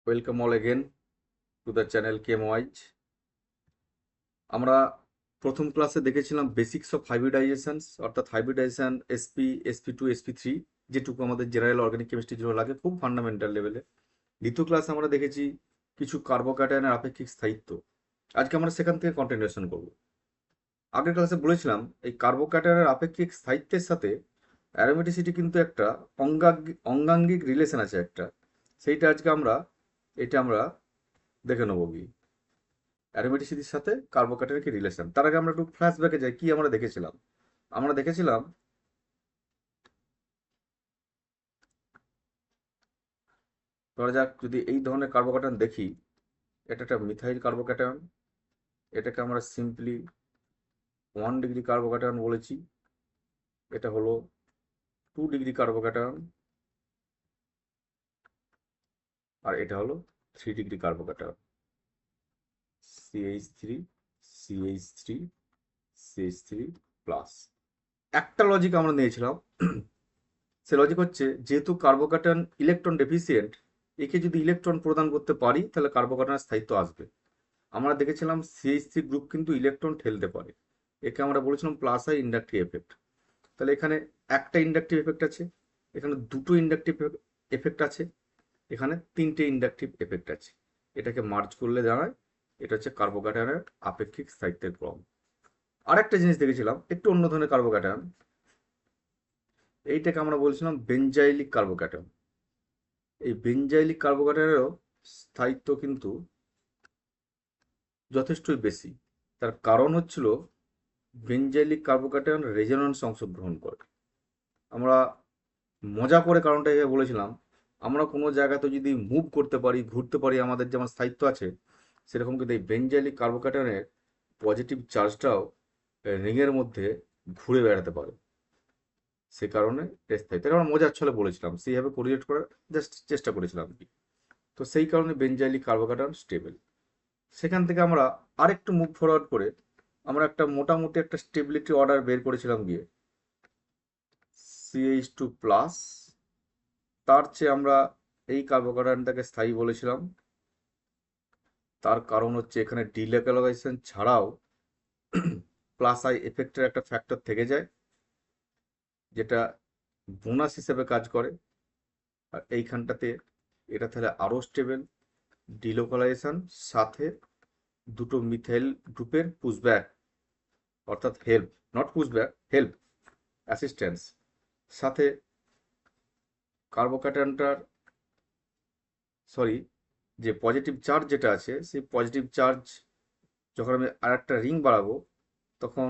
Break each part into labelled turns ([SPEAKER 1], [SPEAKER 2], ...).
[SPEAKER 1] Welcome all again to the channel KMOIজ। আমরা প্রথম ক্লাসে দেখেছিলাম বেসিক্স অফ হাইব্রিডাইজেশনস, অর্থাৎ হাইব্রিডাইজেশন SP2 SP3, যেটুকু আমাদের জেনারেল অর্গানিক কেমিস্ট্রির জন্য লাগে, খুব ফান্ডামেন্টাল লেভেলে। দ্বিতীয় ক্লাসে আমরা দেখেছি কিছু কার্বোক্যাটায়নের আপেক্ষিক স্থায়িত্ব। আজকে আমরা সেখান থেকে কন্টিনিউশন করব। আগের ক্লাসে বলেছিলাম এই কার্বোক্যাটায়নের আপেক্ষিক স্থায়িত্বের সাথে অ্যারোমেটিসিটি কিন্তু একটা অঙ্গাঙ্গিক রিলেশন আছে একটা, সেইটা আজকে আমরা দেখে নেবো কি অ্যারোমেটিসিটির সাথে কার্বোক্যাটায়নের কি রিলেশন। তার আগে আমরা একটু ফ্ল্যাশব্যাকে যাই, কি আমরা দেখেছিলাম ধরা যাক যদি এই ধরনের কার্বোক্যাটায়ন দেখি, এটা একটা মিথাইল কার্বোক্যাটায়ন, এটাকে আমরা সিম্পলি 1 ডিগ্রি কার্বোক্যাটায়ন বলেছি। এটা হলো 2 ডিগ্রি কার্বোক্যাটায়ন, আর এটা হলো 3 degree carbocation, CH3 CH3 CH3 plus. একটা লজিক আমরা নিয়েছিলাম, সে লজিক হচ্ছে যেহেতু কার্বোক্যাটায়ন ইলেকট্রন ডেফিসিয়েন্ট, একে যদি ইলেকট্রন প্রদান করতে পারি তাহলে কার্বোক্যাটায়নের স্থায়িত্ব আসবে। আমরা দেখেছিলাম CH3 গ্রুপ কিন্তু ইলেকট্রন ঠেলতে পারে, একে আমরা বলেছিলাম প্লাস আই ইন্ডাকটিভ এফেক্ট। তাহলে এখানে একটা ইন্ডাকটিভ এফেক্ট আছে, এখানে দুটো ইন্ডাকটিভ এফেক্ট আছে, এখানে তিনটে ইন্ডাকটিভ এফেক্ট আছে। এটাকে মার্জ করলে দাঁড়ায় এটা হচ্ছে কার্বোক্যাটায়নের আপেক্ষিক স্থায়িত্বের ক্রম। আরেকটা জিনিস দেখেছিলাম একটু অন্য ধরনের কার্বোক্যাটায়ন, এইটাকে আমরা বলছিলাম বেনজাইলিক কার্বোক্যাটায়ন। এই বেনজাইলিক কার্বোক্যাটায়নেরও স্থায়িত্ব কিন্তু যথেষ্টই বেশি। তার কারণ হচ্ছিল বেনজাইলিক কার্বোক্যাটায়ন রেজোন্যান্স অংশগ্রহণ করে। আমরা মজা করে কারণটা এভাবে বলেছিলাম, আমরা কোনো জায়গাতে যদি মুভ করতে পারি, ঘুরতে পারি, আমাদের যেমন স্থায়িত্ব আছে, সেরকম কিন্তু এই বেনজাইলিক কার্বোক্যাটায়নের পজিটিভ চার্জটাও রিংয়ের মধ্যে ঘুরে বেড়াতে পারে। সে কারণে এর স্থায়িত্ব আমরা মজার ছলে বলেছিলাম, সেইভাবে কোরিলেট করার জাস্ট চেষ্টা করেছিলাম কি। তো সেই কারণে বেনজাইলিক কার্বোক্যাটায়ন স্টেবল। সেখান থেকে আমরা আরেকটু মুভ ফরওয়ার্ড করে আমরা একটা মোটামুটি একটা স্টেবিলিটি অর্ডার বের করেছিলাম গিয়ে CH2 প্লাস। তার চেয়ে আমরা এই কার্বোক্যাটায়নটাকে স্থায়ী বলেছিলাম। তার কারণ হচ্ছে এখানে ডিলোকালাইজেশন ছাড়াও প্লাস আই এফেক্টের একটা ফ্যাক্টর থেকে যায়, যেটা বোনাস হিসেবে কাজ করে। আর এইখানটাতে এটা তাহলে আরও স্টেবল, ডিলোকালাইজেশন সাথে দুটো মিথাইল গ্রুপের পুশব্যাক, অর্থাৎ help, not pushback, help, assistance, সাথে কার্বোক্যাটায়নটার যে পজিটিভ চার্জ যেটা আছে, সেই পজিটিভ চার্জ যখন আমি আর একটা রিং বাড়াবো, তখন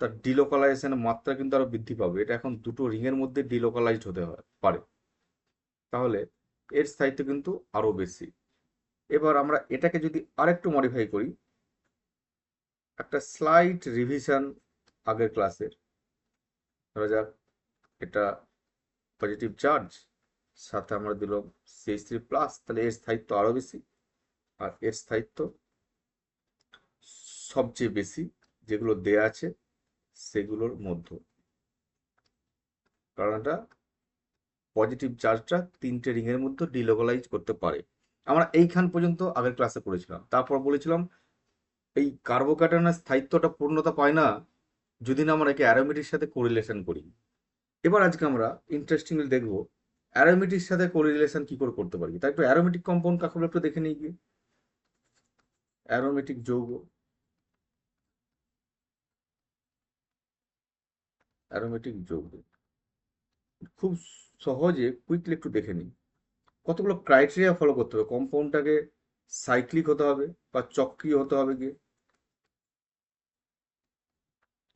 [SPEAKER 1] তার ডিলোকালাইজেশনের মাত্রা কিন্তু আরো বৃদ্ধি পাবে। এটা এখন দুটো রিংয়ের মধ্যে ডিলোকালাইজড হতে পারে, তাহলে এর স্থায়িত্ব কিন্তু আরো বেশি। এবার আমরা এটাকে যদি আরেকটু মডিফাই করি, একটা স্লাইট রিভিশন আগের ক্লাসের, ধরা যাক এটা পজিটিভ চার্জ, সাথে আমরা দিলাম CH3 প্লাস, তাহলে এর স্থায়িত্ব আরো বেশি। আর এর স্থায়িত্ব সবচেয়ে বেশি যেগুলো দেয়া আছে সেগুলোর মধ্যে, কারণ এটা পজিটিভ চার্জটা তিনটে রিংয়ের মধ্যে ডিলোকালাইজ করতে পারে। আমরা এইখান পর্যন্ত আগের ক্লাসে পড়েছিলাম। তারপর বলেছিলাম এই কার্বোক্যাটায়নের স্থায়িত্বটা পূর্ণতা পায় না যদি না আমরা একে অ্যারোমেটির সাথে কোরিলেশন করি। এবার আজকে আমরা ইন্টারেস্টিংলি দেখবো অ্যারোমেটির সাথে কোরিলেশন কি করে করতে পারি। তাই একটু অ্যারোমেটিক কম্পাউন্ড কাকে বলে একটু দেখে নিই গিয়ে। অ্যারোমেটিক যৌগ, অ্যারোমেটিক যৌগ খুব সহজে কুইকলি একটু দেখে নিই। কতগুলো ক্রাইটেরিয়া ফলো করতে হবে। কম্পাউন্ডটাকে সাইক্লিক হতে হবে বা চক্রীয় হতে হবে গিয়ে,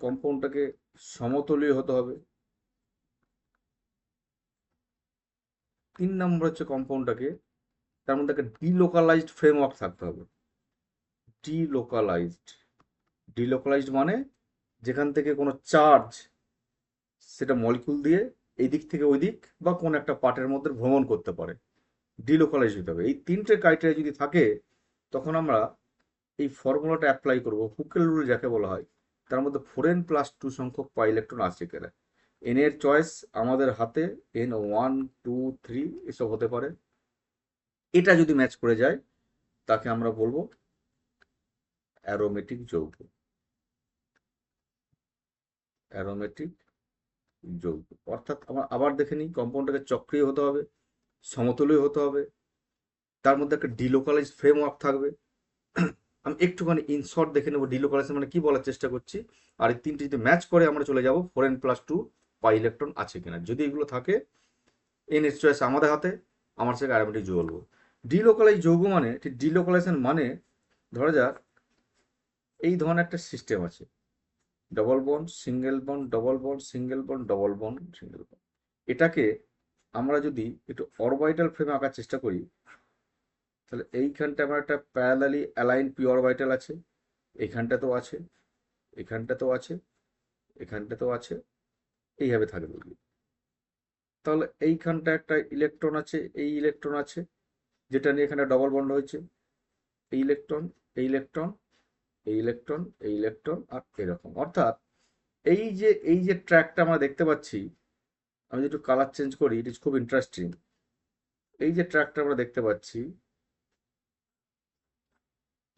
[SPEAKER 1] কম্পাউন্ডটাকে সমতলীয় হতে হবে। 3 নম্বর হচ্ছে কম্পাউন্ডটাকে, তার মধ্যে একটা ডিলোকালাইজড ফ্রেমওয়ার্ক থাকতে হবে। ডিলোকালাইজড, ডিলোকালাইজড মানে যেখান থেকে কোনো চার্জ সেটা মলিকুল দিয়ে এই দিক থেকে ওই দিক বা কোন একটা পার্টের মধ্যে ভ্রমণ করতে পারে, ডিলোকালাইজড হতে হবে। এই তিনটে ক্রাইটেরিয়া যদি থাকে, তখন আমরা এই ফর্মুলাটা অ্যাপ্লাই করব, হুকেল রুল যাকে বলা হয়। তার মধ্যে 4n+2 সংখ্যক পাই ইলেকট্রন আসছে কেনা। এন এর চয়েস আমাদের হাতে N1 2 3 এসব হতে পারে। এটা যদি ম্যাচ করে যায় তাকে আমরা বলবো অ্যারোমেটিক যৌগ। অ্যারোমেটিক যৌগ অর্থাৎ আমরা আবার দেখে নিই, কম্পাউন্ডটাকে চক্রীয় হতে হবে, সমতলীয় হতে হবে, তার মধ্যে একটা ডিলোকালাইজ ফ্রেমওয়ার্ক থাকবে। আমি একটুখানি ইন শর্ট দেখে নেবো ডিলোকালাইজেশন মানে কি বলার চেষ্টা করছি। আর এই তিনটে যদি ম্যাচ করে আমরা চলে যাব 4n+2 পাই ইলেকট্রন আছে কিনা। যদি এগুলো থাকে এন এর চয়েস আমাদের হাতে, আমার সেটা অ্যারোমেটিক যৌগ বলবো। ডিলোকালাইজ যৌগ মানে ঠিক ডিলোকালাইজেশন মানে ধরা যাক এই ধরনের একটা সিস্টেম আছে, double bond single bond double bond single bond double bond single bond. এটাকে আমরা যদি একটু অরবাইটাল ফ্রেমে আঁকার চেষ্টা করি, তাহলে এইখানটা আমার একটা প্যারালালি অ্যালাইন পি অরবাইটাল আছে, এইখানটাতেও আছে, এখানটাতেও আছে, এখানটাতেও আছে, এইভাবে থাকবে। তাহলে এইখানটা একটা ইলেকট্রন আছে, এই ইলেকট্রন আছে, যেটা নিয়ে এখানে ডবল বন্ড হয়েছে, এই ইলেকট্রন, এই ইলেকট্রন, এই ইলেকট্রন, এই ইলেকট্রন, আর এরকম। অর্থাৎ এই যে ট্র্যাকটা আমরা দেখতে পাচ্ছি, আমি যদি একটু কালার চেঞ্জ করি, ইট ইজ খুব ইন্টারেস্টিং। এই যে ট্র্যাকটা আমরা দেখতে পাচ্ছি,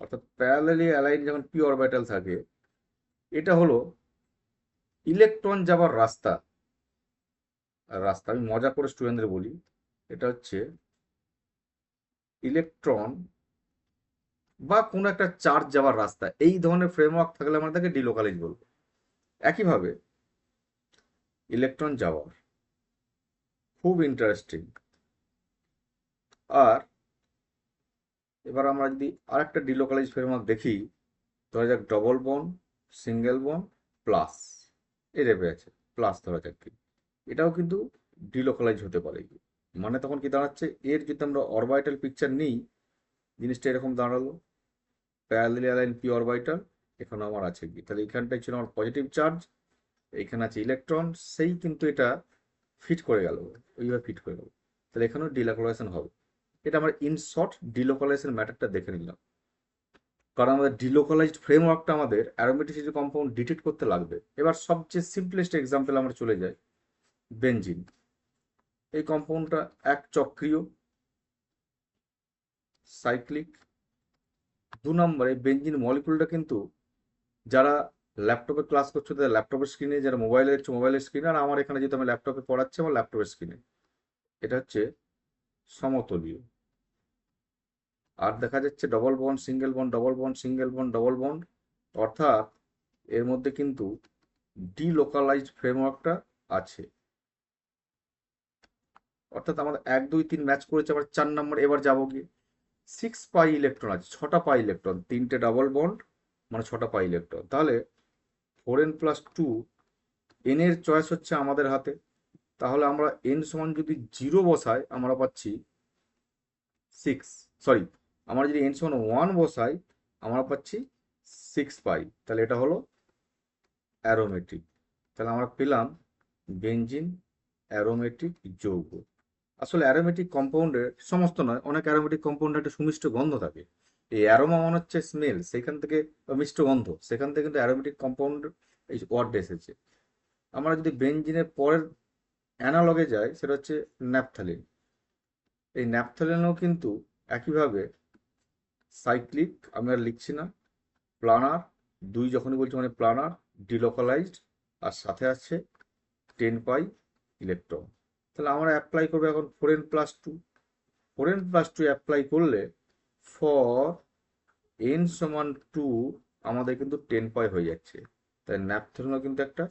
[SPEAKER 1] অর্থাৎ প্যারালালি অ্যালাইন যখন পি অরবিটাল থাকে, এটা হলো ইলেকট্রন যাবার রাস্তা। রাস্তা আমি মজা করে স্টুডেন্টদের বলি, এটা হচ্ছে ইলেকট্রন বা কোনো একটা চার্জ যাওয়ার রাস্তা। এই ধরনের ফ্রেমওয়ার্ক থাকলে আমরা তাকে ডিলোকালাইজ বলবো। একইভাবে ইলেকট্রন যাওয়ার খুব ইন্টারেস্টিং। আর এবার আমরা যদি আরেকটা ডিলোকালাইজ ফ্রেমওয়ার্ক দেখি, ধরা যাক double bond single bond plus, এই রেপে আছে প্লাস, ধরা যাক কি এটাও কিন্তু ডিলোকালাইজ হতে পারে। মানে তখন কি দাঁড়াচ্ছে, এর যদি আমরা অরবাইটাল পিকচার নিই, জিনিসটা এরকম দাঁড়ালো, প্যারালালি অ্যালাইন পি অরবিটাল, এখানে আমার আছে কি, তাহলে এখানটাই ছিল আমার পজিটিভ চার্জ, এইখানে আছে ইলেকট্রন, সেই কিন্তু এটা ফিট করে গেল, ওইভাবে ফিট করে গেল, তাহলে এখানেও ডিলোকালাইজেশন হবে। এটা আমরা ইন শর্ট ডিলোকালাইজেশন ম্যাটারটা দেখে নিলাম। কারণ আমাদের ডিলোকালাইজড ফ্রেমওয়ার্কটা আমাদের অ্যারোমেটিসিটি কম্পাউন্ড ডিটেক্ট করতে লাগবে। এবার সবচেয়ে সিম্পলেস্ট এক্সাম্পল আমরা চলে যাই, বেনজিন। এই কম্পাউন্ডটা এক চক্রীয় সাইক্লিক। 2 নম্বরে বেনজিন মলিকুলটা কিন্তু, যারা ল্যাপটপে ক্লাস করছো তাদের ল্যাপটপের স্ক্রিনে, যারা মোবাইলে দেখছো মোবাইলের স্ক্রিনে, আর আমার এখানে যেহেতু আমি ল্যাপটপে পড়াচ্ছি আমার ল্যাপটপের স্ক্রিনে, এটা হচ্ছে সমতলীয়। আর দেখা যাচ্ছে double bond single bond double bond single bond double bond, অর্থাৎ এর মধ্যে কিন্তু ডিলোকালাইজড ফ্রেমওয়ার্কটা আছে। অর্থাৎ আমাদের 1 2 3 ম্যাচ করেছে, আবার 4 নম্বর এবার যাবো গিয়ে 6 পাই ইলেকট্রন আছে, 6টা পাই ইলেকট্রন, 3টে ডাবল বন্ড, মানে 6টা পাই ইলেকট্রন। তাহলে 4n+2, এন এর চয়েস হচ্ছে আমাদের হাতে। তাহলে আমরা এন সমান যদি 0 বসাই আমরা পাচ্ছি 6, সরি, আমরা যদি এন সমান 1 বসাই আমরা পাচ্ছি 6 পাই। তাহলে এটা হলো অ্যারোমেটিক। তাহলে আমরা পেলাম বেনজিন অ্যারোমেটিক যৌগ। আসলে অ্যারোমেটিক কম্পাউন্ডের সমস্ত নয়, অনেক অ্যারোমেটিক কম্পাউন্ডে একটা সুমিষ্ট গন্ধ থাকে। এই অ্যারোমা মানে হচ্ছে স্মেল, সেখান থেকে মিষ্ট গন্ধ, সেখান থেকে কিন্তু অ্যারোমেটিক কম্পাউন্ড এই ওয়ার্ড এসেছে। আমরা যদি বেনজিনের পরের অ্যানালগে যাই, সেটা হচ্ছে ন্যাপথালিন। এই ন্যাপথালিনও কিন্তু একইভাবে সাইক্লিক, আমি আর লিখছি না, প্লানার, 2 যখনই বলছি মানে প্লানার, ডিলোকালাইজড, আর সাথে আছে 10 পাই ইলেকট্রন। তাহলে আমরা অ্যাপ্লাই করবো এখন 4n+2। 4n+2 অ্যাপ্লাই করলে ফর n সমান 2 আমাদের কিন্তু 10 পাই হয়ে যাচ্ছে। তাই ন্যাপথলিনও কিন্তু একটা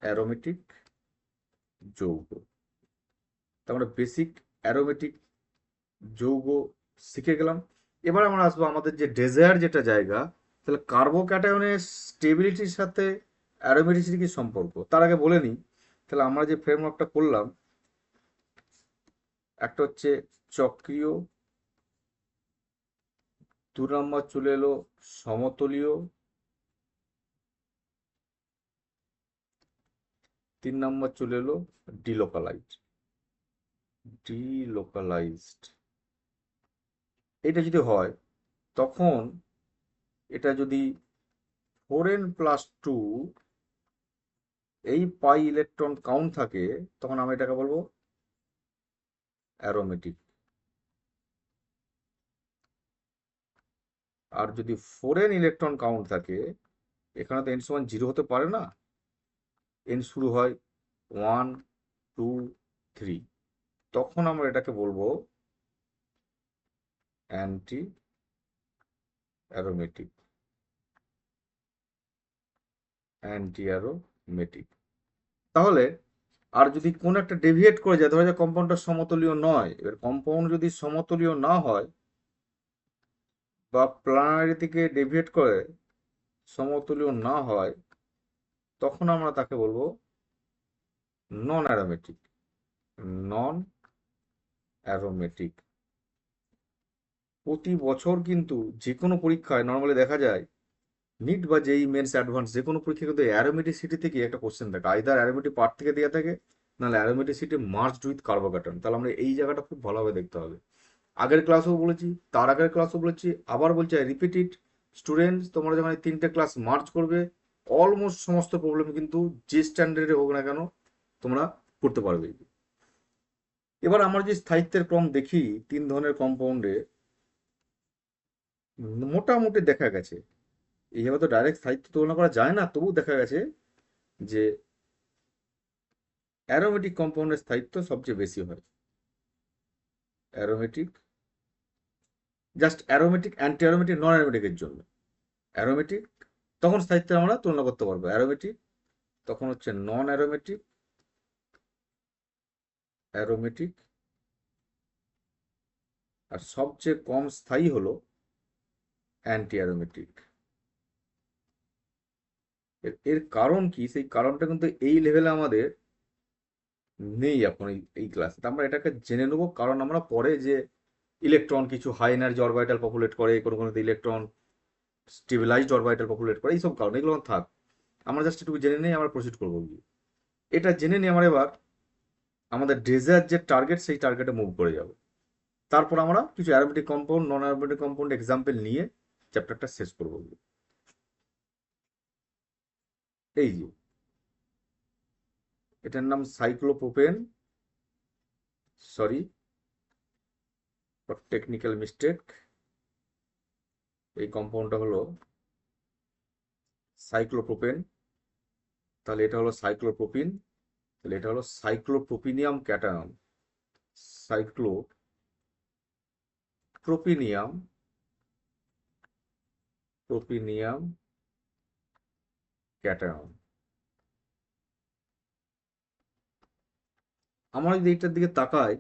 [SPEAKER 1] অ্যারোমেটিক যৌগ। আমরা বেসিক অ্যারোমেটিক যৌগ শিখে গেলাম। এবার আমরা আসবো আমাদের যে ডেজায়ার যেটা জায়গা, তাহলে কার্বোক্যাটায়নের স্টেবিলিটির সাথে অ্যারোমেটিসিটির কি সম্পর্ক, তার আগে বলে নিই। তাহলে আমরা যে ফ্রেমওয়ার্কটা করলাম, একটা হচ্ছে চক্রীয়, 2 নম্বর চলে এলো সমতলীয়, 3 নম্বর চলে এলো ডিলোকালাইজড। ডিলোকালাইজড এটা যদি হয়, তখন এটা যদি 4n+2 এই পাই ইলেকট্রন কাউন্ট থাকে, তখন আমরা এটাকে বলবো অ্যারোমেটিক। আর যদি ফোরেন ইলেকট্রন কাউন্ট থাকে, এখানে তো এন সমান 0 হতে পারে না, এন শুরু হয় 1 2 3, তখন আমরা এটাকে বলবো অ্যান্টি অ্যারোমেটিক। Anti aromatic. তাহলে আর যদি কোন একটা ডেভিয়েট করে যায়, ধরা যায় কম্পাউন্ডটা সমতলীয় নয়, এবার কম্পাউন্ড যদি সমতলীয় না হয় বা প্ল্যানারি থেকে ডেভিয়েট করে সমতলীয় না হয়, তখন আমরা তাকে বলবো নন অ্যারোমেটিক। নন অ্যারোমেটিক। প্রতি বছর কিন্তু যে কোনো পরীক্ষায় নর্মালি দেখা যায়, নিট বা যেই মেন্স অ্যাডভান্স যে কোনো পরীক্ষা কিন্তু অ্যারোমেটিসিটি থেকে একটা কোশ্চেন থাকে, আইদার অ্যারোমেটিক পার্ট থেকে দেওয়া থাকে, নাহলে অ্যারোমেটিসিটি মার্জড উইথ কার্বোক্যাটায়ন। তাহলে আমরা এই জায়গাটা খুব ভালোভাবে দেখতে হবে। আগের ক্লাসেও বলেছি, তার আগের ক্লাসও বলেছি, আবার বলছি, রিপিটেড স্টুডেন্টস, তোমরা যখন এই 3টে ক্লাস মার্চ করবে, অলমোস্ট সমস্ত প্রবলেম কিন্তু যে স্ট্যান্ডার্ডে হোক না কেন তোমরা করতে পারবে। এবার আমরা যে স্থায়িত্বের ক্রম দেখি 3 ধরনের কম্পাউন্ডে, মোটামুটি দেখা গেছে, এইভাবে তো ডাইরেক্ট স্থায়িত্ব তুলনা করা যায় না, তবু দেখা গেছে যে অ্যারোমেটিক কম্পাউন্ডের স্থায়িত্ব সবচেয়ে বেশি হয়। Aromatic, just aromatic, anti aromatic, non অ্যারোমেটিকের জন্য। অ্যারোমেটিক তখন স্থায়িত্ব আমরা তুলনা করতে পারবো, অ্যারোমেটিক তখন হচ্ছে নন অ্যারোমেটিক, অ্যারোমেটিক, আর সবচেয়ে কম স্থায়ী হলো অ্যান্টি অ্যারোমেটিক। এর কারণ কি, সেই কারণটা কিন্তু এই লেভেলে আমাদের নেই এখন এই ক্লাসে। আমরা এটাকে জেনে নেবো, কারণ আমরা পরে যে ইলেকট্রন কিছু হাই এনার্জি অরবিটাল পপুলেট করে, কোনো কোনো ইলেকট্রন স্টেবিলাইজড অরবিটাল পপুলেট করে, এইসব কারণ এগুলো থাক, আমরা জাস্ট একটু জেনে নিয়ে আমরা প্রসিড করবো গিয়ে। এটা জেনে নিয়ে আমরা এবার আমাদের ডেজায়ার যে টার্গেট, সেই টার্গেটে মুভ করে যাব। তারপর আমরা কিছু অ্যারোমেটিক কম্পাউন্ড, নন অ্যারোমেটিক কম্পাউন্ড এক্সাম্পল নিয়ে চ্যাপ্টারটা শেষ করবো। এই যে এটার নাম cyclopropane, sorry for technical mistake, এই কম্পাউন্ডটা হলো সাইক্লোপ্রোপেন। তাহলে এটা হলো সাইক্লোপ্রোপিন, তাহলে এটা হলো সাইক্লোপ্রোপিনিয়াম ক্যাটায়ন। সাইক্লোপ্রোপিনিয়াম, প্রোপিনিয়াম ক্যাটায়ন। আমরা যদি এইটার দিকে তাকাই,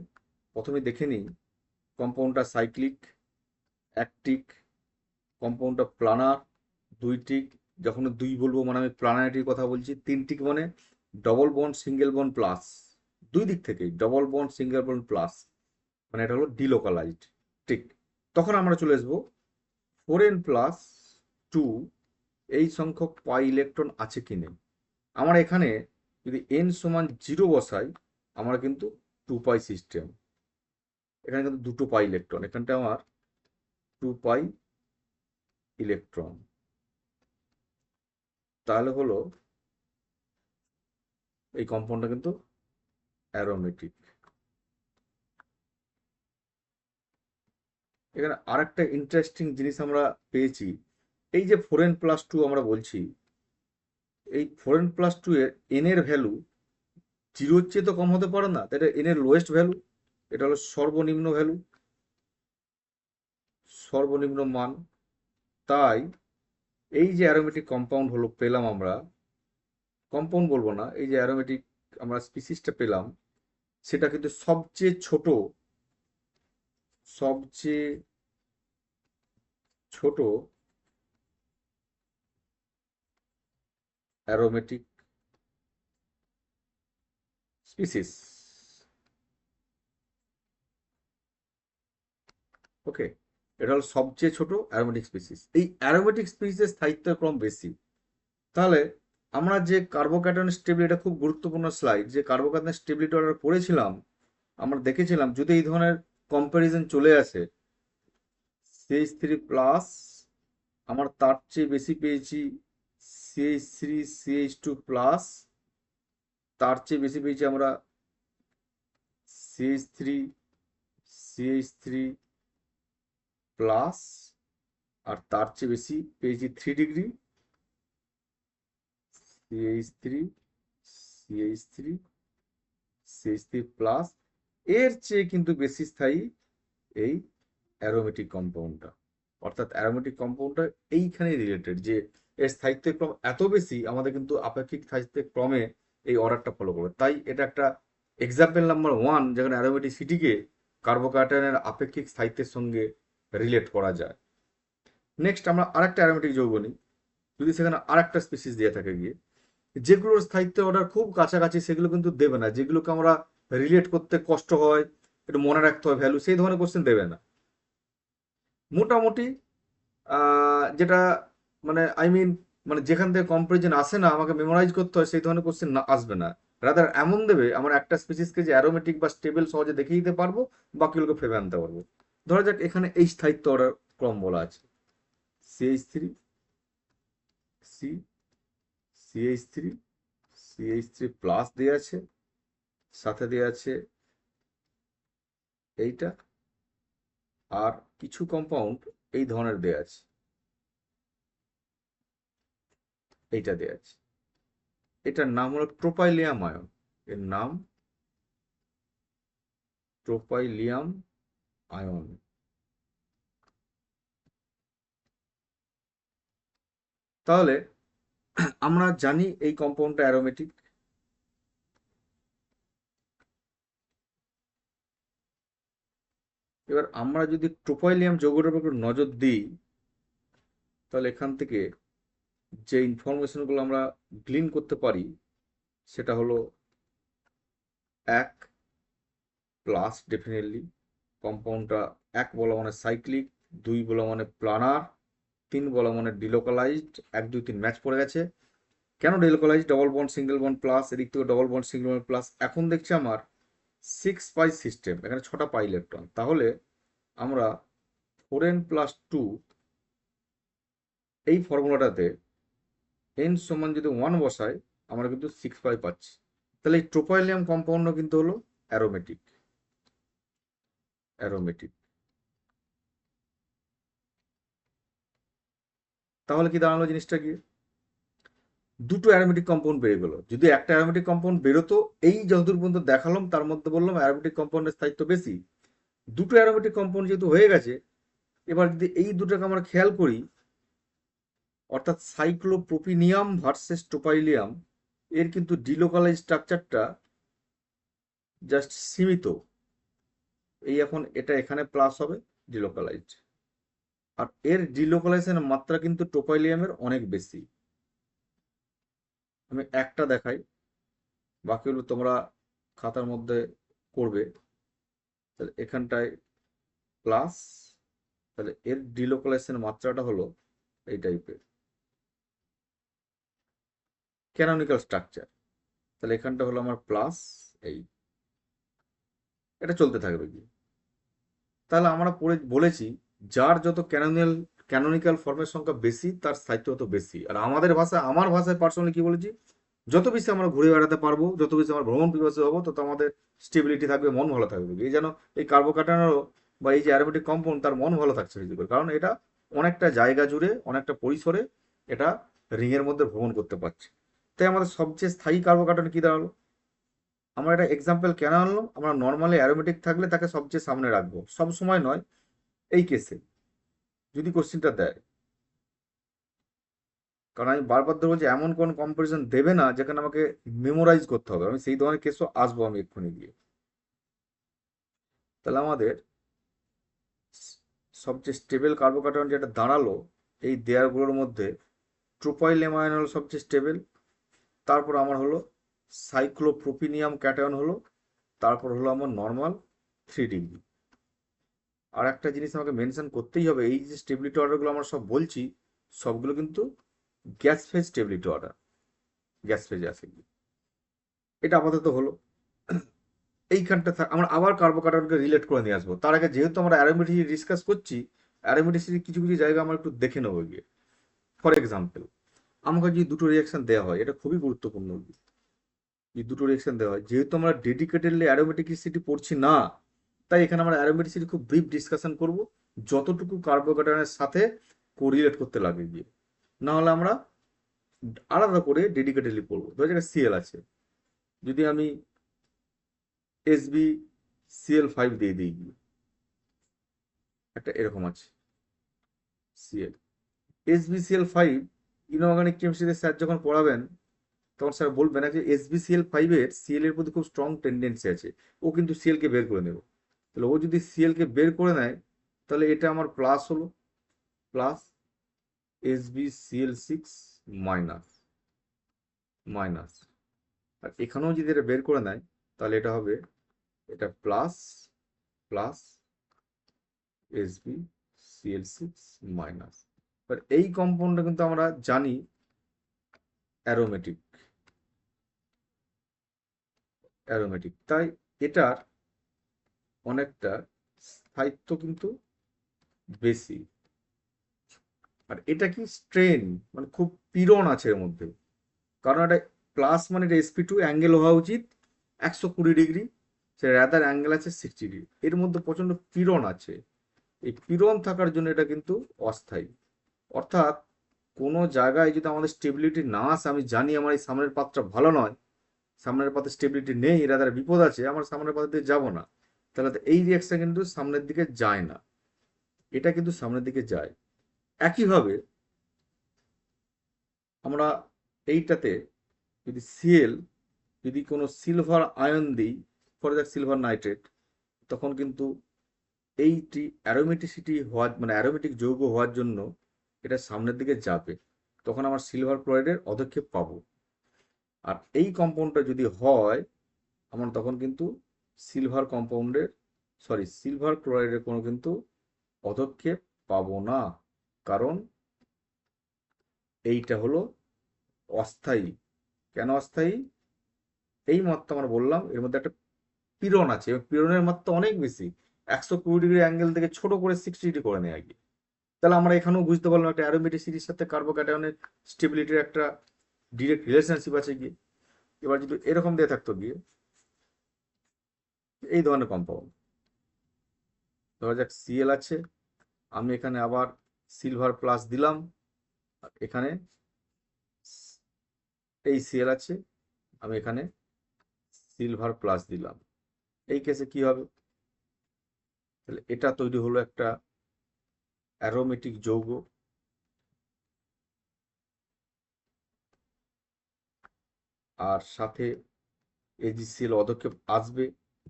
[SPEAKER 1] প্রথমে দেখে নিই কম্পাউন্ডটা সাইক্লিক, একটিক, কম্পাউন্ডটা প্লানার, দুইটিক। যখন দুই বলবো মানে আমি প্লানারিটির কথা বলছি। তিনটিক মানে double bond single bond plus, দুই দিক থেকেই double bond single bond plus, মানে এটা হলো ডিলোকালাইজড। ঠিক, তখন আমরা চলে আসবো 4n+2, এই সংখ্যক পাই ইলেকট্রন আছে কি নেই। আমরা এখানে যদি n সমান 0 বসাই, আমরা কিন্তু 2 পাই সিস্টেম, এখানে কিন্তু 2 পাই ইলেকট্রন, এখানটা আমার 2 পাই ইলেকট্রন। তাহলে হলো এই কম্পাউন্ডটা কিন্তু অ্যারোমেটিক। এখানে আরেকটা ইন্টারেস্টিং জিনিস আমরা পেয়েছি, এই যে 4n+2 আমরা বলছি, এই 4n+2 এর n এর ভ্যালু 0-র চেয়ে তো কম হতে পারে না, তাই এটা n এর লোয়েস্ট ভ্যালু, এটা হলো সর্বনিম্ন ভ্যালু, সর্বনিম্ন মান। তাই এই যে অ্যারোমেটিক কম্পাউন্ড হলো পেলাম আমরা, কম্পাউন্ড বলবো না, এই যে অ্যারোমেটিক আমরা স্পিসিসটা পেলাম, সেটা কিন্তু সবচেয়ে ছোট, সবচেয়ে ছোট অ্যারোমেটিক স্পিসিস। ওকে, এটা হলো সবচেয়ে ছোট অ্যারোমেটিক স্পিসিস। এই অ্যারোমেটিক স্পিসিসের স্থায়িত্বের ক্রম বেশি। তাহলে আমরা যে কার্বোক্যাটায়ন স্টেবিলিটি, এটা খুব গুরুত্বপূর্ণ স্লাইড, যে কার্বোক্যাটায়ন স্টেবিলিটি অর্ডার পড়েছিলাম, আমরা দেখেছিলাম যদি এই ধরনের কম্প্যারিজন চলে আসে, CH3+, আমার তার চেয়ে বেশি পেয়েছি CH3 CH2+, তার চেয়ে বেশি পেয়েছি আমরা CH3 CH3+, আর তার চেয়ে বেশি পেয়েছি 3 degree, CH3, CH3, CH3 plus. এর চেয়ে কিন্তু বেশি স্থায়ী এই অ্যারোমেটিক কম্পাউন্ডটা, অর্থাৎ অ্যারোমেটিক কম্পাউন্ডটা এইখানে রিলেটেড যে এর স্থায়িত্বের ক্রম এত বেশি, আমাদের কিন্তু আপেক্ষিক স্থায়িত্বের ক্রমে এই অর্ডারটা ফলো করবে। তাই এটা একটা এক্সাম্পল নাম্বার 1, যেখানে অ্যারোমেটিসিটিকে কার্বোকাটায়নের আপেক্ষিক স্থায়িত্বের সঙ্গে রিলেট করা যায়। নেক্সট আমরা আরেকটা অ্যারোমেটিক যৌগ নিই, যদি সেখানে আরেকটা স্পিসিস দিয়ে থাকে গিয়ে, যেগুলোর স্থায়িত্বের অর্ডার খুব কাছাকাছি সেগুলো কিন্তু দেবে না, যেগুলোকে আমরা রিলেট করতে কষ্ট হয়, একটু মনে রাখতে হয় ভ্যালু, সেই ধরনের কোশ্চেন দেবে না। মোটামুটি যেটা মানে মানে যেখান থেকে কম্পারিজন আসে না, আমাকে মেমোরাইজ করতে হয়, সেই ধরনের কোশ্চেন আসবে না। রাদার এমন দেবে আমরা একটা স্পিসিসকে যে অ্যারোমেটিক বা স্টেবল সহজে দেখিয়ে দিতে পারবো, বাকিগুলোকে ফেলে আনতে পারবো। ধরা যাক এখানে এই স্থায়িত্ব অর্ডার ক্রম বলা আছে, CH3, C, CH3, CH3 plus দেওয়া আছে, সাথে দেওয়া আছে এইটা, আর কিছু কম্পাউন্ড এই ধরনের দেওয়া আছে, এইটা দেওয়া আছে। এটার নাম হলো ট্রোপাইলিয়াম আয়ন। এর নাম ট্রোপাইলিয়াম আয়ন। তাহলে আমরা জানি এই কম্পাউন্ডটা অ্যারোমেটিক। এবার আমরা যদি ট্রোপাইলিয়াম যৌগটার উপর নজর দিই, তাহলে এখান থেকে যে ইনফরমেশনগুলো আমরা গ্লিন করতে পারি সেটা হলো 1 প্লাস, ডেফিনেটলি কম্পাউন্ডটা 1 বলা মানে সাইক্লিক, 2 বলা মানে প্লানার, 3 বলা মানে ডিলোকালাইজড, 1 2 3 ম্যাচ পড়ে গেছে। কেন delocalise? Double bond single bond plus, এদিক থেকে double bond single bond plus. এখন দেখছি আমার 6 পাই সিস্টেম, এখানে 6টা পাই ইলেকট্রন। তাহলে আমরা 4n+2 এই ফর্মুলাটাতে n সমান যদি 1 বসাই, আমরা কিন্তু 6 পাই পাচ্ছি। তাহলে এই ট্রোপাইলিয়াম কম্পাউন্ড কিন্তু হলো অ্যারোমেটিক। অ্যারোমেটিক তাহলে কি দাঁড়ালো জিনিসটা কি? দুটো অ্যারোমেটিক কম্পাউন্ড বেরিয়ে গেল। যদি একটা অ্যারোমেটিক কম্পাউন্ড বেরোতো, এই যতদূর পর্যন্ত দেখালাম তার মধ্যে বললাম অ্যারোমেটিক কম্পাউন্ডের স্থায়িত্ব বেশি। দুটো অ্যারোমেটিক কম্পাউন্ড যেহেতু হয়ে গেছে, এবার যদি এই দুটোকে আমরা খেয়াল করি, অর্থাৎ সাইক্লোপ্রোপিনিয়াম ভার্সেস ট্রোপাইলিয়াম, এর কিন্তু ডিলোকালাইজ স্ট্রাকচারটা জাস্ট সীমিত। এই এখন এটা এখানে প্লাস হবে, ডিলোকালাইজড। আর এর ডিলোকালাইজেশনের মাত্রা কিন্তু ট্রোপাইলিয়ামের অনেক বেশি। আমি একটা দেখাই, বাকিগুলো তোমরা খাতার মধ্যে করবে। তাহলে এখানটায় প্লাস, তাহলে এর ডিলোকালাইজেশনের মাত্রাটা হলো এই টাইপের ক্যানোনিক্যাল স্ট্রাকচার। তাহলে এখানটা হলো আমার প্লাস, এই এটা চলতে থাকবে কি। তাহলে আমরা পড়ে বলেছি যার যত ক্যানোনিক্যাল ফর্মের সংখ্যা বেশি, তার স্থায়িত্ব তত বেশি। আর আমাদের ভাষায়, আমার ভাষায় পার্সোনালি কি বলেছি, যত বেশি আমরা ঘুরে বেড়াতে পারবো, যত বেশি আমরা ভ্রমণ পিপাসু হবো, তত আমাদের স্টেবিলিটি থাকবে, মন ভালো থাকবে। এই যেন এই কার্বোকাটানেরও বা এই যে অ্যারোমেটিক কম্পাউন্ড, তার মন ভালো থাকছে বেশি করে, কারণ এটা অনেকটা জায়গা জুড়ে, অনেকটা পরিসরে এটা রিংয়ের মধ্যে ভ্রমণ করতে পারছে। তাই আমাদের সবচেয়ে স্থায়ী কার্বোকাটান কি দাঁড়ালো? আমরা এটা এক্সাম্পল কেন আনলাম? আমরা নর্মালি অ্যারোমেটিক থাকলে তাকে সবচেয়ে সামনে রাখবো, সব সময় নয়, এই কেসে যদি কোশ্চেনটা দেয়। কারণ আমি বারবার ধরে বলছি, এমন কোন কম্পারিজন দেবে না যেখানে আমাকে মেমোরাইজ করতে হবে। আমি সেই ধরনের কেসও আসবো আমি এক্ষুনি গিয়ে। তাহলে আমাদের সবচেয়ে স্টেবল কার্বোকার্বন যেটা দাঁড়ালো এই দেয়ারগুলোর মধ্যে, ট্রোপাইলিয়াম আয়ন হলো সবচেয়ে স্টেবল, তারপর আমার হলো সাইক্লোপ্রোপিনিয়াম ক্যাটায়ন হলো, তারপর হলো আমার নর্মাল 3 ডিগ্রি। আর একটা জিনিস আমাকে মেনশন করতেই হবে, এই যে স্টেবিলিটি অর্ডারগুলো আমরা সব বলছি, সবগুলো কিন্তু gas phase stability order, gas ফেজে আছে। এটা আপাতত হলো। এইখানটা আমরা আবার কার্বোকার্বনকে রিলেট করে নিয়ে আসবো। তার আগে যেহেতু আমরা অ্যারোমেটিসিটি ডিসকাস করছি, অ্যারোমেটিসিটি কিছু কিছু জায়গা আমরা একটু দেখে নেবো গিয়ে। ফর এক্সাম্পল, আমাকে যদি দুটো রিয়াকশন দেওয়া হয়, এটা খুবই গুরুত্বপূর্ণ। যদি দুটো রিয়াকশন দেওয়া হয়, যেহেতু আমরা ডেডিকেটেডলি অ্যারোমেটিসিটি পড়ছি না, তাই এখানে আমরা অ্যারোমেটিসিটি খুব ব্রিফ ডিসকাশন করব। যতটুকু কার্বোকার্বনের সাথে কোরিলেট করতে লাগে গিয়ে। না হলে আমরা আলাদা করে ডেডিকেটেডলি পড়বো। ধরো একটা সিএল আছে, যদি আমি SbCl5 দিয়ে দিই গিয়ে, একটা এরকম আছে সিএল SbCl5। ইনঅর্গানিক কেমিস্ট্রিতে স্যার যখন পড়াবেন তখন স্যার বলবেন যে SbCl5 এর সিএল এর প্রতি খুব স্ট্রং টেন্ডেন্সি আছে, ও কিন্তু সিএল কে বের করে নেবে। তাহলে ও যদি সিএল কে বের করে নেয় তাহলে এটা আমার প্লাস হলো, প্লাস SbCl6 মাইনাস মাইনাস, আর এখানেও যদি এটা বের করে নেয় তাহলে এটা হবে, এটা প্লাস প্লাস SbCl6 মাইনাস। এবার এই কম্পাউন্ডটা কিন্তু আমরা জানি অ্যারোমেটিক, অ্যারোমেটিক, তাই এটার অনেকটা স্থায়িত্ব কিন্তু বেশি। আর এটা কি স্ট্রেন, মানে খুব পীড়ন আছে এর মধ্যে, কারণ এটা প্লাস মানে এটা sp2 অ্যাঙ্গেল হওয়া উচিত 120 ডিগ্রি, সে রাদার অ্যাঙ্গেল আছে 60 ডিগ্রি, এর মধ্যে প্রচন্ড পীড়ন আছে। এই পীড়ন থাকার জন্য এটা কিন্তু অস্থায়ী। অর্থাৎ কোনো জায়গায় যদি আমাদের স্টেবিলিটি না আসে, আমি জানি আমার এই সামনের পাতটা ভালো নয়, সামনের পাতে স্টেবিলিটি নেই, রাদার বিপদ আছে, আমার সামনের পাতে দিয়ে যাবো না, তাহলে তো এই রিয়াকশন কিন্তু সামনের দিকে যায় না, এটা কিন্তু সামনের দিকে যায়। একইভাবে আমরা এইটাতে যদি সিএল, যদি কোনো সিলভার আয়ন দিই, ফর দ্যাট সিলভার নাইট্রেট, তখন কিন্তু এইটি অ্যারোমেটিসিটি হওয়ার, মানে অ্যারোমেটিক যৌগ হওয়ার জন্য এটা সামনের দিকে যাবে, তখন আমার সিলভার ক্লোরাইডের অধক্ষেপ পাবো। আর এই কম্পাউন্ডটা যদি হয় আমার, তখন কিন্তু সিলভার কম্পাউন্ডের, সরি সিলভার ক্লোরাইডের কোনো কিন্তু পদক্ষেপ পাবো না, কারণ এইটা হলো অস্থায়ী। কেন অস্থায়ী? এই মাত্রা আমরা বললাম এর মধ্যে একটা পীড়ন আছে, এবং পীড়নের মাত্রা অনেক বেশি, 120 ডিগ্রি অ্যাঙ্গেল থেকে ছোট করে 60 ডিগ্রি করে নেয় আগে। তাহলে আমরা এখানেও বুঝতে পারলাম একটা অ্যারোমেটিসিটির সাথে কার্বোক্যাটায়নের স্টেবিলিটির একটা ডিরেক্ট রিলেশনশিপ আছে গিয়ে। এবার যদি এরকম দিয়ে থাকতো গিয়ে এই ধরনের কম্পাউন্ড, ধরা যাক সিএল আছে, আমি এখানে আবার সিলভার প্লাস দিলাম, এখানে এই সিএল আছে, আমি এখানে সিলভার প্লাস দিলাম, এই কেসে কি হবে? তাহলে এটা তৈরি হলো একটা অ্যারোমেটিক যৌগ, আর সাথে AgCl অধক্ষেপ আসবে,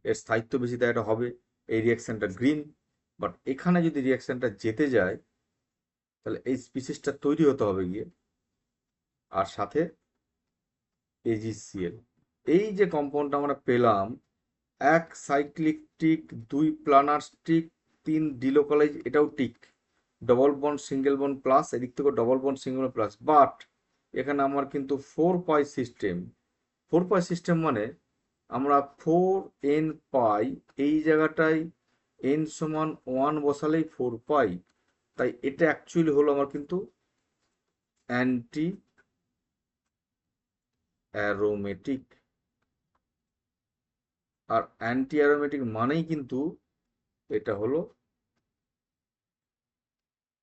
[SPEAKER 1] এর স্থায়িত্ব বেশি, তাই এটা হবে, এই রিয়াকশনটা গ্রিন। বাট এখানে যদি রিয়াকশনটা যেতে যায় তাহলে এই স্পিসিসটা তৈরি হতে হবে গিয়ে, আর সাথে AgCl। এই যে কম্পাউন্ডটা আমরা পেলাম, এক সাইক্লিক টিক, দুই প্লানার টিক, তিন ডিলোকালাইজ, এটাও tick, double bond single bond plus, এদিক থেকে double bond single plus, but এখানে আমার কিন্তু 4 পাই সিস্টেম। 4 পাই সিস্টেম মানে আমরা 4n পাই, এই জায়গাটায় n সমান 1 বসালেই 4 পাই, তাই এটা অ্যাকচুয়ালি হলো আমার কিন্তু অ্যান্টি অ্যারোমেটিক। আর অ্যান্টি অ্যারোমেটিক মানেই কিন্তু এটা হলো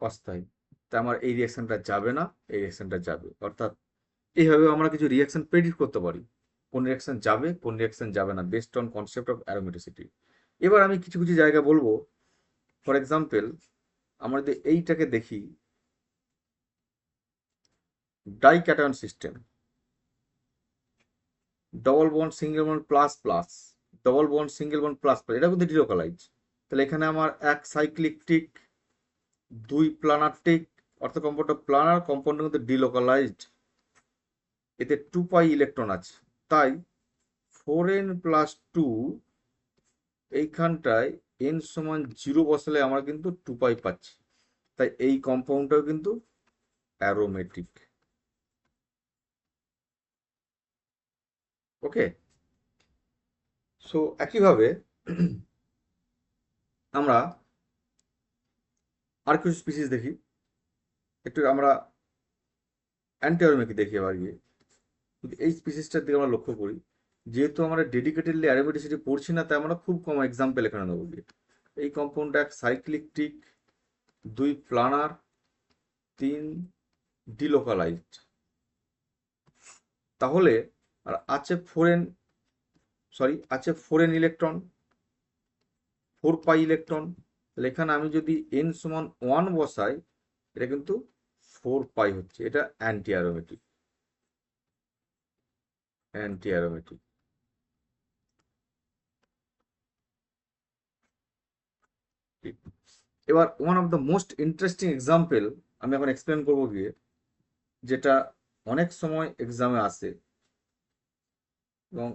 [SPEAKER 1] অস্থায়ী, তাই আমার এই রিয়াকশনটা যাবে না, এই রিয়াকশনটা যাবে। অর্থাৎ এইভাবে আমরা কিছু রিয়াকশন প্রেডিক্ট করতে পারি, কোন রিয়াকশন যাবে কোন রিয়াকশন যাবে না, based on concept of aromaticity. এবার আমি কিছু কিছু জায়গা বলবো। ফর এক্সাম্পল, আমরা যদি এইটাকে দেখি, dication system, double bond single bond plus plus, double bond single bond plus plus, এটা কিন্তু ডিলোকালাইজ। তাহলে এখানে আমার এক সাইক্লিক টিক, দুই প্লানার টিক, অর্থাৎ কম্পাউন্ডটা প্লানার, কম্পাউন্ডের মধ্যে ডিলোকালাইজড, এতে 2 পাই ইলেকট্রন আছে, তাই 4n+2, এইখানটায় n সমান 0 বসালে আমরা কিন্তু 2 পাই পাচ্ছি, তাই এই কম্পাউন্ডটাও কিন্তু অ্যারোমেটিক। ওকে, সো একইভাবে আমরা আর কিছু স্পিসিস দেখি, একটু আমরা অ্যান্টিঅ্যারোমেটিক দেখি এবার গিয়ে। যদি এই স্পিসিসটার দিকে আমরা লক্ষ্য করি, যেহেতু আমরা ডেডিকেটেডলি অ্যারোমেটিসিটি পড়ছি না, তাই আমরা খুব কম এক্সাম্পল এখানে নেবো গিয়ে। এই কম্পাউন্ডটা এক সাইক্লিক টিক, দুই প্লানার, 3 ডিলোকালাইজড। তাহলে আর আছে আছে 4n ইলেকট্রন, 4 পাই ইলেকট্রন। তাহলে এখানে আমি যদি n সমান 1 বসাই, এটা কিন্তু 4 পাই হচ্ছে। এটা অ্যান্টি অ্যারোমেটিক। Anti aromatic. এবার one of the most interesting example আমি এখন এক্সপ্লেন করবো গিয়ে, যেটা অনেক সময় এক্সামে আসে এবং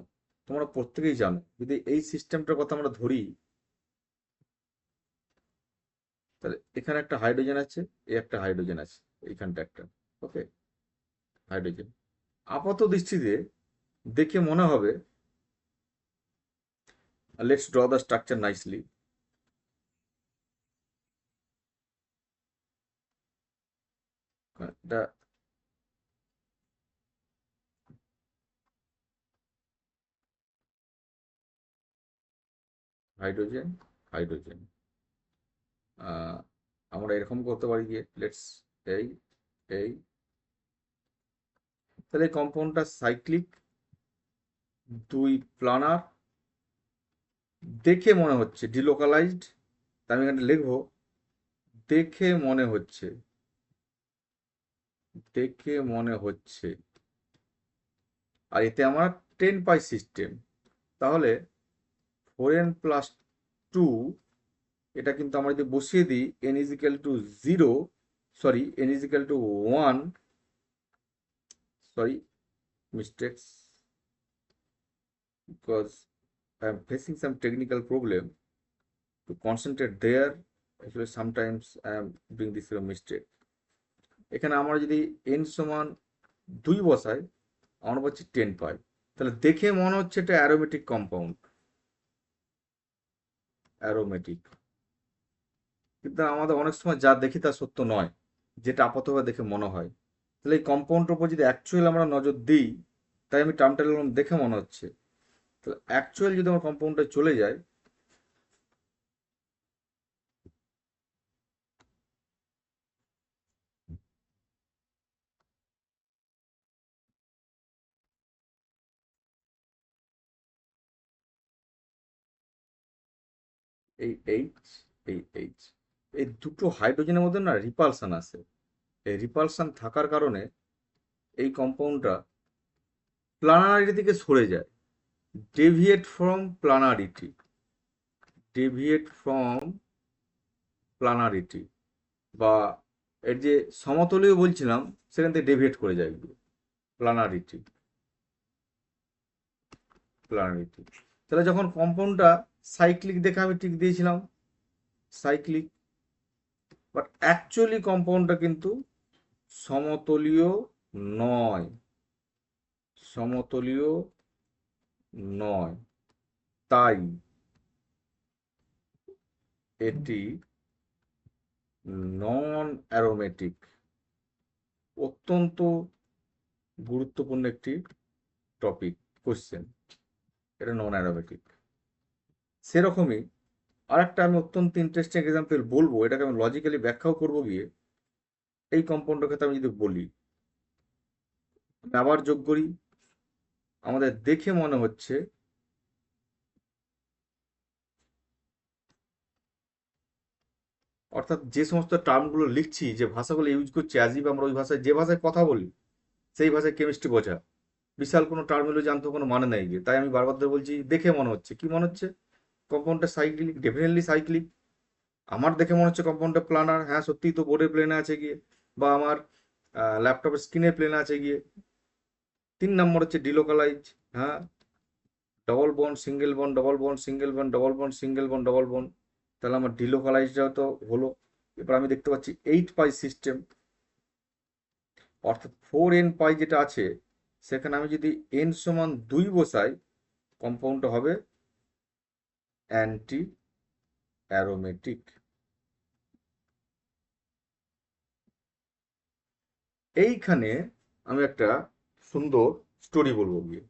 [SPEAKER 1] তোমরা প্রত্যেকেই জানো। যদি এই সিস্টেমটার কথা আমরা ধরি, তাহলে এখানে একটা হাইড্রোজেন আছে, এই একটা হাইড্রোজেন আছে, এইখানটা একটা, ওকে, হাইড্রোজেন। আপাত দৃষ্টিতে দেখে মনে হবে, let's draw the structure nicely. এটা হাইড্রোজেন, হাইড্রোজেন। আমরা এরকম করতে পারি গিয়ে, লেটস এই এই তাহলে কম্পাউন্ডটা সাইক্লিক, 2 প্লানার, দেখে মনে হচ্ছে ডিলোকালাইজড। আমি এখানে লিখবো দেখে মনে হচ্ছে, দেখে মনে হচ্ছে। আর এতে আমার 10 পাই সিস্টেম। তাহলে 4n প্লাস 2, এটা কিন্তু আমরা যদি বসিয়ে দিই n is equal to 0, sorry n is equal to 1, sorry mistakes because I am facing some technical problem to concentrate there. Actually sometimes I am doing this mistake. এখানে আমরা যদি n সমান 2 বসাই, আমরা পাচ্ছি 10 পাই। তাহলে দেখে মনে হচ্ছে এটা অ্যারোমেটিক কম্পাউন্ড, অ্যারোমেটিক। কিন্তু আমাদের অনেক সময় যা দেখি তা সত্য নয়, যেটা আপাতভাবে দেখে মনে হয়। তাহলে এই কম্পাউন্ডের উপর যদি অ্যাকচুয়াল আমরা নজর দিই, তাই আমি টার্মটা লিখলাম দেখে মনে হচ্ছে। তাহলে অ্যাকচুয়াল যদি আমার কম্পাউন্ডটা চলে যায়, এই এইচ, এই এইচ, এই দুটো হাইড্রোজেনের মধ্যে না রিপালসান আছে। এই রিপালসান থাকার কারণে এই কম্পাউন্ডটা প্লানারিটি থেকে সরে যায়, ডেভিয়েট ফ্রম প্লানারিটি, ডেভিয়েট ফ্রম প্লানারিটি, বা এর যে সমতলীয় বলছিলাম সেখান থেকে ডেভিয়েট করে যায় প্লানারিটি, প্লানারিটি। তাহলে যখন কম্পাউন্ডটা সাইক্লিক দেখে আমি টিক দিয়েছিলাম, সাইক্লিক, বাট অ্যাকচুয়ালি কম্পাউন্ডটা কিন্তু সমতলীয় নয়, সমতলীয় নয়। তাই এটি নন অ্যারোমেটিক। অত্যন্ত গুরুত্বপূর্ণ একটি টপিক, কোশ্চেন। এটা নন অ্যারোমেটিক। সেরকমই আরেকটা আমি অত্যন্ত ইন্টারেস্টিং এক্সাম্পল বলবো, এটাকে আমি লজিক্যালি ব্যাখ্যাও করবো গিয়ে। এই কম্পাউন্ডের কথা আমি যদি বলি, আমি আবার যোগ করি, আমাদের দেখে মনে হচ্ছে অর্থাৎ যে সমস্ত টার্মগুলো লিখছি, যে ভাষাগুলো ইউজ করছি, অ্যাজ ইফ আমরা ওই ভাষায়, যে ভাষায় কথা বলি সেই ভাষায় কেমিস্ট্রি বোঝা, বিশাল কোনো টার্মিনোলজি জানতে কোনো মানে নেই গিয়ে। তাই আমি বারবার ধরে বলছি দেখে মনে হচ্ছে। কি মনে হচ্ছে? কম্পাউন্ডটা সাইক্লিক, ডেফিনেটলি সাইক্লিক। আমার দেখে মনে হচ্ছে কম্পাউন্ডটা প্লানার, হ্যাঁ সত্যিই তো বোর্ডের প্লেনে আছে গিয়ে, বা আমার ল্যাপটপের স্ক্রিনের প্লেনে আছে গিয়ে। 3 নম্বর হচ্ছে ডিলোকালাইজ, হ্যাঁ, double bond single bond, double bond single bond, double bond single bond, double bond. তাহলে আমার ডিলোকালাইজটাও তো হলো। এবার আমি দেখতে পাচ্ছি 8 পাই সিস্টেম, অর্থাৎ 4n পাই যেটা আছে, সেখানে আমি যদি n সমান 2 বসাই, কম্পাউন্ডটা হবে অ্যান্টি অ্যারোমেটিক। এইখানে আমি একটা সুন্দর স্টোরি বলবো গিয়ে।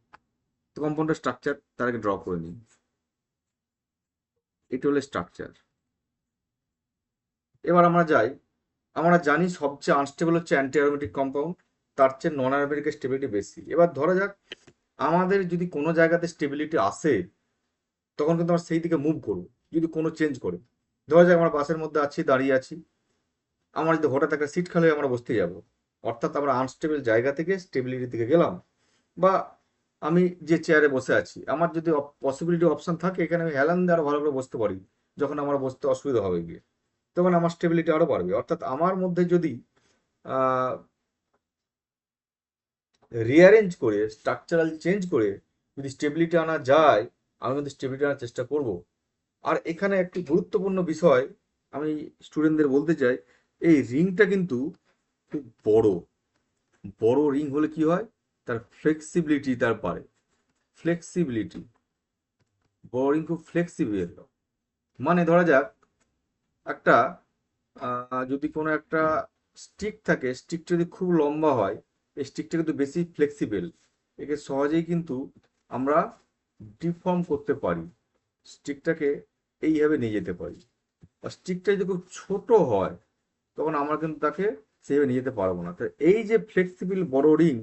[SPEAKER 1] তো কম্পাউন্ডের স্ট্রাকচার তার আগে ড্র করে নিই। এটা হলো স্ট্রাকচার। এবার আমরা যাই আমরা জানি সবচেয়ে আনস্টেবল হচ্ছে অ্যান্টি অ্যারোমেটিক কম্পাউন্ড, তার চেয়ে নন অ্যারোমেটিকের স্টেবিলিটি বেশি। এবার ধরা যাক আমাদের যদি কোনো জায়গাতে স্টেবিলিটি আসে, তখন কিন্তু আমরা সেই দিকে মুভ করবো। যদি কোনো চেঞ্জ করে, ধরা যাক আমরা বাসের মধ্যে আছি, দাঁড়িয়ে আছি, আমার যদি হঠাৎ একটা সিট খালি হয় আমরা বসতে যাব, অর্থাৎ আমরা আনস্টেবল জায়গা থেকে স্টেবিলিটির দিকে গেলাম। বা আমি যে চেয়ারে বসে আছি, আমার যদি পসিবিলিটি অপশন থাকে এখানে আমি হেলান দিয়ে আরো ভালো করে বসতে পারি, যখন আমার বসতে অসুবিধা হবে গিয়ে, তখন আমার স্টেবিলিটি আরো বাড়বে। অর্থাৎ আমার মধ্যে যদি রিঅ্যারেঞ্জ করে, স্ট্রাকচারাল চেঞ্জ করে যদি স্টেবিলিটি আনা যায়, আমি কিন্তু স্টেবিলিটি আনার চেষ্টা করব। আর এখানে একটি গুরুত্বপূর্ণ বিষয় আমি স্টুডেন্টদের বলতে চাই, এই রিংটা কিন্তু খুব বড়। বড় রিং হলে কি হয়, তার ফ্লেক্সিবিলিটি তার বাড়ে। ফ্লেক্সিবিলিটি, বড় রিং খুব ফ্লেক্সিবল। মানে ধরা যাক একটা যদি কোনো একটা স্টিক থাকে, স্টিক যদি খুব লম্বা হয়, এই স্টিকটা কিন্তু বেশি ফ্লেক্সিবল, একে সহজেই কিন্তু আমরা ডিফর্ম করতে পারি, স্টিকটাকে এইভাবে নিয়ে যেতে পারি। আর স্টিকটা যদি খুব ছোট হয়, তখন আমরা কিন্তু তাকে সেইভাবে নিয়ে যেতে পারবো না। তো এই যে ফ্লেক্সিবল বড় রিং,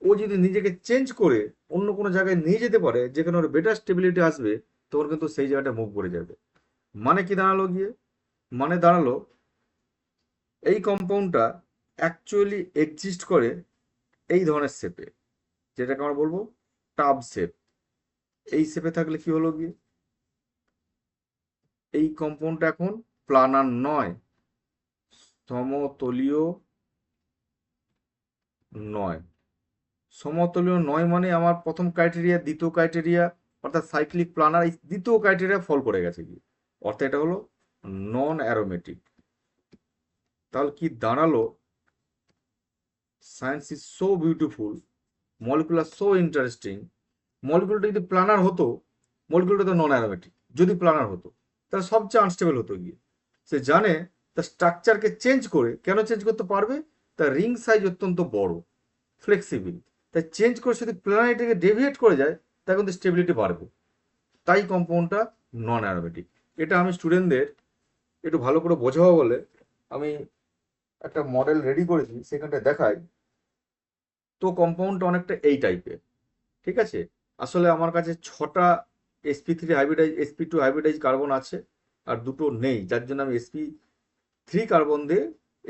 [SPEAKER 1] ও যদি নিজেকে চেঞ্জ করে অন্য কোনো জায়গায় নিয়ে যেতে পারে যেখানে ওর বেটার স্টেবিলিটি আসবে, তখন কিন্তু সেই জায়গাটা মুভ করে যাবে। মানে কি দাঁড়ালো গিয়ে, মানে দাঁড়ালো এই কম্পাউন্ডটা অ্যাকচুয়ালি এক্সিস্ট করে এই ধরনের শেপে, যেটাকে আমরা বলবো টাব শেপ। এই শেপে থাকলে কি হলো গিয়ে, এই কম্পাউন্ডটা এখন প্লানার নয়, সমতলীয় নয়। সমতলীয় নয় মানে আমার প্রথম ক্রাইটেরিয়া, দ্বিতীয় ক্রাইটেরিয়া অর্থাৎ সাইক্লিক প্লানার, এই দ্বিতীয় ক্রাইটেরিয়া ফল করে গেছে কি, অর্থাৎ এটা হলো নন অ্যারোমেটিক। তাহলে কি দাঁড়ালো, science is so beautiful, molecular so interesting. মলিকুলটা যদি প্লানার হতো, মলিকুলটা তো নন অ্যারোমেটিক, যদি প্লানার হতো তাহলে সবচেয়ে আনস্টেবল হতো গিয়ে। সে জানে তার স্ট্রাকচারকে চেঞ্জ করে, কেন চেঞ্জ করতে পারবে, তার রিং সাইজ অত্যন্ত বড়, ফ্লেক্সিবল, তাই চেঞ্জ করে যদি প্ল্যানারিটিকে ডেভিয়েট করে যায়, তা কিন্তু স্টেবিলিটি বাড়বে। তাই কম্পাউন্ডটা নন অ্যারোমেটিক। এটা আমি স্টুডেন্টদের একটু ভালো করে বোঝাবো বলে আমি একটা মডেল রেডি করেছি, সেখানটায় দেখাই। তো কম্পাউন্ডটা অনেকটা এই টাইপের, ঠিক আছে। আসলে আমার কাছে 6টা sp3 hybridise, sp2 hybridise carbon আছে, আর দুটো নেই, যার জন্য আমি sp3 কার্বন দিয়ে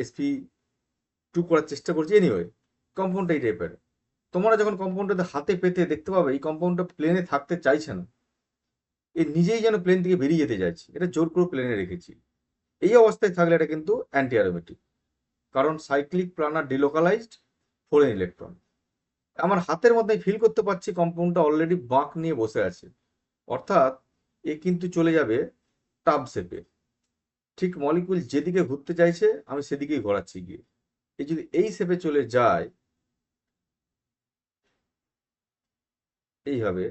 [SPEAKER 1] sp2 করার চেষ্টা করছি। এনিওয়ে, কম্পাউন্ডটা এই টাইপের। তোমরা যখন কম্পাউন্ডটাতে হাতে পেতে দেখতে পাবে এই কম্পাউন্ডটা প্লেনে থাকতে চাইছে না, এ নিজেই যেন প্লেন থেকে বেরিয়ে যেতে চাইছে, এটা জোর করে প্লেনে রেখেছি। এই অবস্থায় থাকলে এটা কিন্তু অ্যান্টি অ্যারোমেটিক, কারণ cyclic planer delocalised foreign electron. আমার হাতের মধ্যে ফিল করতে পারছি কম্পাউন্ডটা অলরেডি বাঁক নিয়ে বসে আছে, অর্থাৎ এ কিন্তু চলে যাবে টাব শেপে। ঠিক মলিকুল যেদিকে ঘুরতে চাইছে আমি সেদিকেই ঘোরাচ্ছি গিয়ে। এই যদি এই শেপে চলে যায় এইভাবে,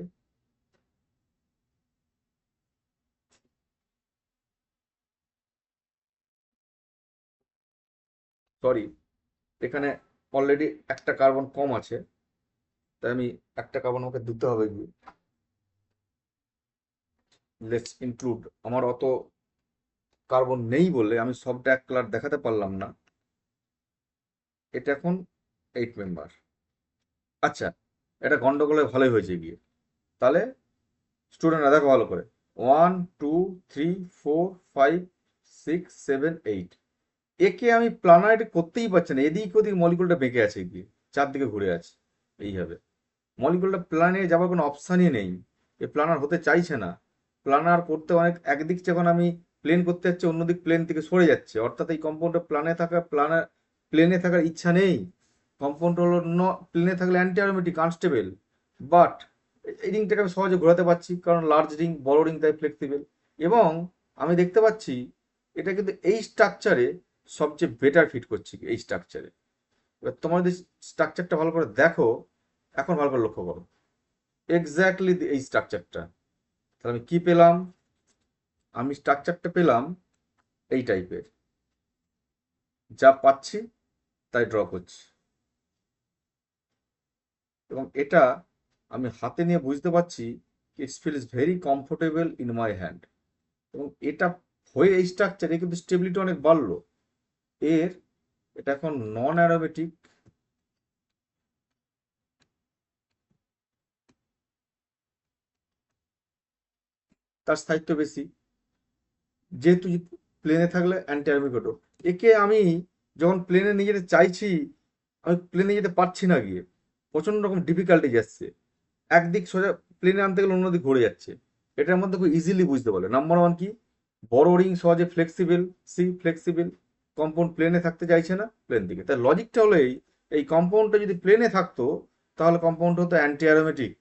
[SPEAKER 1] সরি, এখানে অলরেডি একটা কার্বন কম আছে, তাই আমি একটা কার্বন আমাকে দিতে হবে গিয়ে। লেটস ইনক্লুড, আমার অত কার্বন নেই বলে আমি সবটা এক কালার দেখাতে পারলাম না। এটা এখন 8 মেম্বার। আচ্ছা, এটা গন্ডগোলে ভালোই হয়েছে গিয়ে। তাহলে স্টুডেন্টরা দেখো ভালো করে, 1 2 3 4 5 6 7 8, একে আমি প্ল্যানারিটি করতেই পারছি না, এদিক ওদিক মলিকুলটা বেঁকে আছে গিয়ে, চারদিকে ঘুরে আছে এইভাবে। মলিকুলটা প্ল্যানে যাওয়ার কোনো অপশানই নেই, এ প্ল্যানার হতে চাইছে না। প্ল্যানার করতে অনেক, একদিক যখন আমি প্লেন করতে যাচ্ছি অন্যদিক প্লেন থেকে সরে যাচ্ছে, অর্থাৎ এই কম্পাউন্ডটা প্লেনে থাকার ইচ্ছা নেই। কম্পাউন্ড হলো প্লেনে থাকলে অ্যান্টি অ্যারোমেটিক, আনস্টেবল। বাট এই রিংটাকে আমি সহজে ঘোরাতে পারছি, কারণ লার্জ রিং, বড় রিং, তাই ফ্লেক্সিবল। এবং আমি দেখতে পাচ্ছি এটা কিন্তু এই স্ট্রাকচারে সবচেয়ে বেটার ফিট করছে এই স্ট্রাকচারে। এবার তোমার যদি স্ট্রাকচারটা ভালো করে দেখো, এখন ভালো করে লক্ষ্য করো, এক্স্যাক্টলি এই স্ট্রাকচারটা। তাহলে আমি কি পেলাম, আমি স্ট্রাকচারটা পেলাম এই টাইপের, যা পাচ্ছি তাই ড্র করছি। এবং এটা আমি হাতে নিয়ে বুঝতে পারছি, it's feels very comfortable in my hand. এবং এটা হয়ে এই স্ট্রাকচারে কিন্তু স্টেবিলিটি অনেক বাড়লো। এর এটা এখন নন অ্যারোমেটিক, তার স্থায়িত্ব বেশি, যেহেতু প্লেনে থাকলে অ্যান্টি অ্যারোমেটিক হতো। একে আমি যখন প্লেনে নিয়ে যেতে চাইছি, আমি প্লেনে যেতে পারছি না, গিয়ে প্রচন্ড রকম ডিফিকাল্টি যাচ্ছে, একদিক সোজা প্লেনে আনতে গেলে অন্যদিক ঘুরে যাচ্ছে। এটার মধ্যে খুব ইজিলি বুঝতে পারলে নাম্বার ওয়ান কি, বড় রিং সহজে ফ্লেক্সিবল, ফ্লেক্সিবল কম্পাউন্ড প্লেনে থাকতে চাইছে না প্লেন দিকে। তাই লজিকটা হলো এই কম্পাউন্ডটা যদি প্লেনে থাকতো তাহলে কম্পাউন্ড হতো অ্যান্টি অ্যারোমেটিক।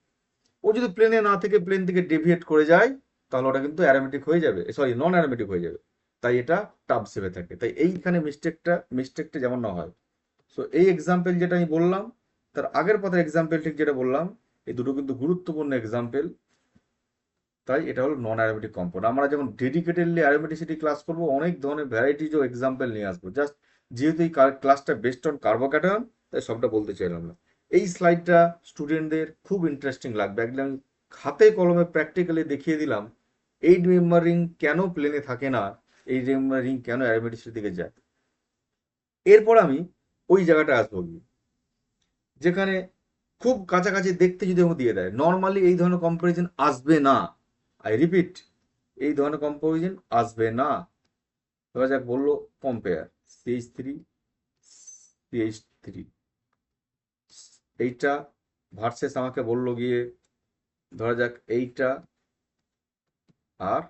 [SPEAKER 1] ও যদি প্লেনে না থেকে প্লেন থেকে ডেভিয়েট করে যায় তাহলে ওটা কিন্তু অ্যারোমেটিক হয়ে যাবে, সরি নন অ্যারোমেটিক হয়ে যাবে। তাই এটা টাব শেপে থাকে। তাই এইখানে মিস্টেকটা যেমন না হয়। সো এই এক্সাম্পল যেটা আমি বললাম, তার আগের পথের এক্সাম্পল ঠিক যেটা বললাম, এই দুটো কিন্তু গুরুত্বপূর্ণ এক্সাম্পল। তাই এটা হলো নন অ্যারোমেটিক কম্পাউন্ড। আমরা যখন ডেডিকেটেডলি অ্যারোমেটিসিটি ক্লাস করবো অনেক ধরনের ভ্যারাইটিজ ও এক্সাম্পল নিয়ে আসবো। জাস্ট যেহেতু এই ক্লাসটা বেস্ট অন কার্বোক্যাটায়ন, তাই সবটা বলতে চাইলাম না। এই স্লাইডটা স্টুডেন্টদের খুব ইন্টারেস্টিং লাগবে, একদম হাতে কলমে প্র্যাকটিক্যালি দেখিয়ে দিলাম 8 মেম্বার রিং কেন প্লেনে থাকে না, 8 মেম্বার রিং কেন অ্যারোমেটিসিটির দিকে যায়। এরপর আমি ওই জায়গাটা আসবো গিয়ে, যেখানে খুব কাছাকাছি দেখতে যদি আমাকে দিয়ে দেয়, নর্মালি এই ধরনের কম্পারিজন আসবে না। আই রিপিট, এই ধরনের কম্পারিজন আসবে না। ধরা যাক বললো কম্পেয়ার CH3 CH3, এইটা ভার্সেস আমাকে বললো গিয়ে ধরা যাক এইটা আর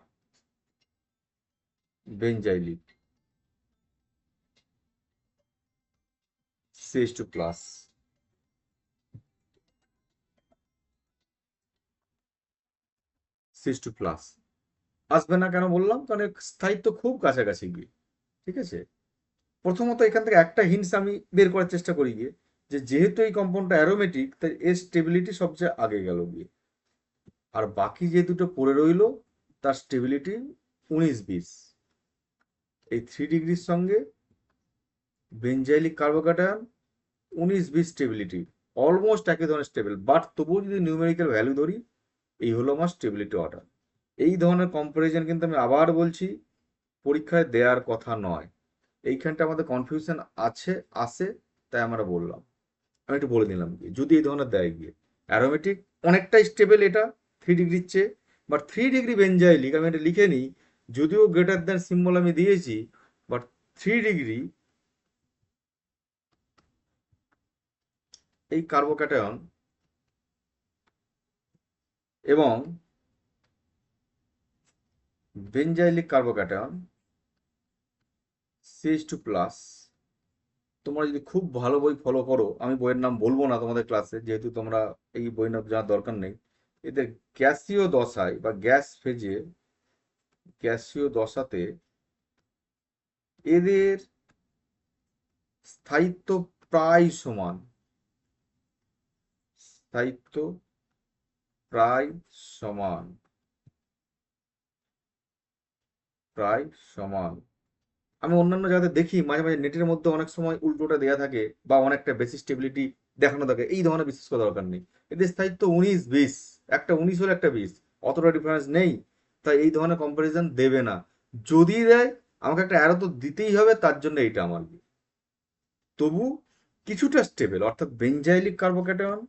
[SPEAKER 1] বেঞ্জাইলিক CH2 প্লাস, CH2 প্লাস আসবে না কেন বললাম, কারণ এর স্থায়িত্ব খুব কাছাকাছি গিয়ে। ঠিক আছে, প্রথমত এখান থেকে একটা হিন্টস আমি বের করার চেষ্টা করি গিয়ে, যে যেহেতু এই কম্পাউন্ডটা অ্যারোমেটিক তাই এর স্টেবিলিটি সবচেয়ে আগে গেল গিয়ে। আর বাকি যে দুটো পড়ে রইলো তার স্টেবিলিটি 19-20। এই 3 ডিগ্রির সঙ্গে বেঞ্জাইলিক কার্বোক্যাটায়ন 19-20 স্টেবিলিটি, অলমোস্ট একই ধরনের স্টেবল, বাট তবুও যদি নিউমেরিক্যাল ভ্যালু ধরি, এই হলো আমার স্টেবিলিটি অর্ডার। এই ধরনের কম্পারিজন কিন্তু আমি আবার বলছি পরীক্ষায় দেওয়ার কথা নয়। এইখানটা আমাদের কনফিউশন আসে, তাই আমরা বললাম। আমি একটু বলে দিলাম কি, যদি এই ধরনের দেয় গিয়ে অ্যারোমেটিক অনেকটা স্টেবল এটা 3 ডিগ্রির চেয়ে, বাট 3 ডিগ্রি বেঞ্জাইলিক আমি এটা লিখে নিই, যদিও গ্রেটার দ্যান সিম্বল আমি দিয়েছি, বাট 3 ডিগ্রি এই কার্বোক্যাটায়ন এবং বেঞ্জাইলিক কার্বোক্যাটায়ন CH2 প্লাস, তোমরা যদি খুব ভালো বই ফলো করো, আমি বইয়ের নাম বলবো না তোমাদের ক্লাসে যেহেতু তোমরা এই বই নাম জানার দরকার নেই, এদের গ্যাসীয় দশায় বা গ্যাসীয় দশাতে এদের স্থায়িত্ব প্রায় সমান, স্থায়িত্ব প্রায় সমান, প্রায় সমান। আমি অন্যান্য জায়গাতে দেখি মাঝে মাঝে নেটের মধ্যে অনেক সময় উল্টোটা দেওয়া থাকে বা অনেকটা বেশি স্টেবিলিটি দেখানো থাকে, এই ধরনের বিশ্বাস করা দরকার নেই। এদের স্থায়িত্ব 19-20, একটা 19 হলে একটা 20, অতটা ডিফারেন্স নেই। তাই এই ধরনের কম্পারিজন দেবে না। যদি দেয় আমাকে একটা অ্যারো তো দিতেই হবে, তার জন্য এইটা আমার তবু কিছুটা স্টেবল, অর্থাৎ বেঞ্জাইলিক কার্বোক্যাটায়ন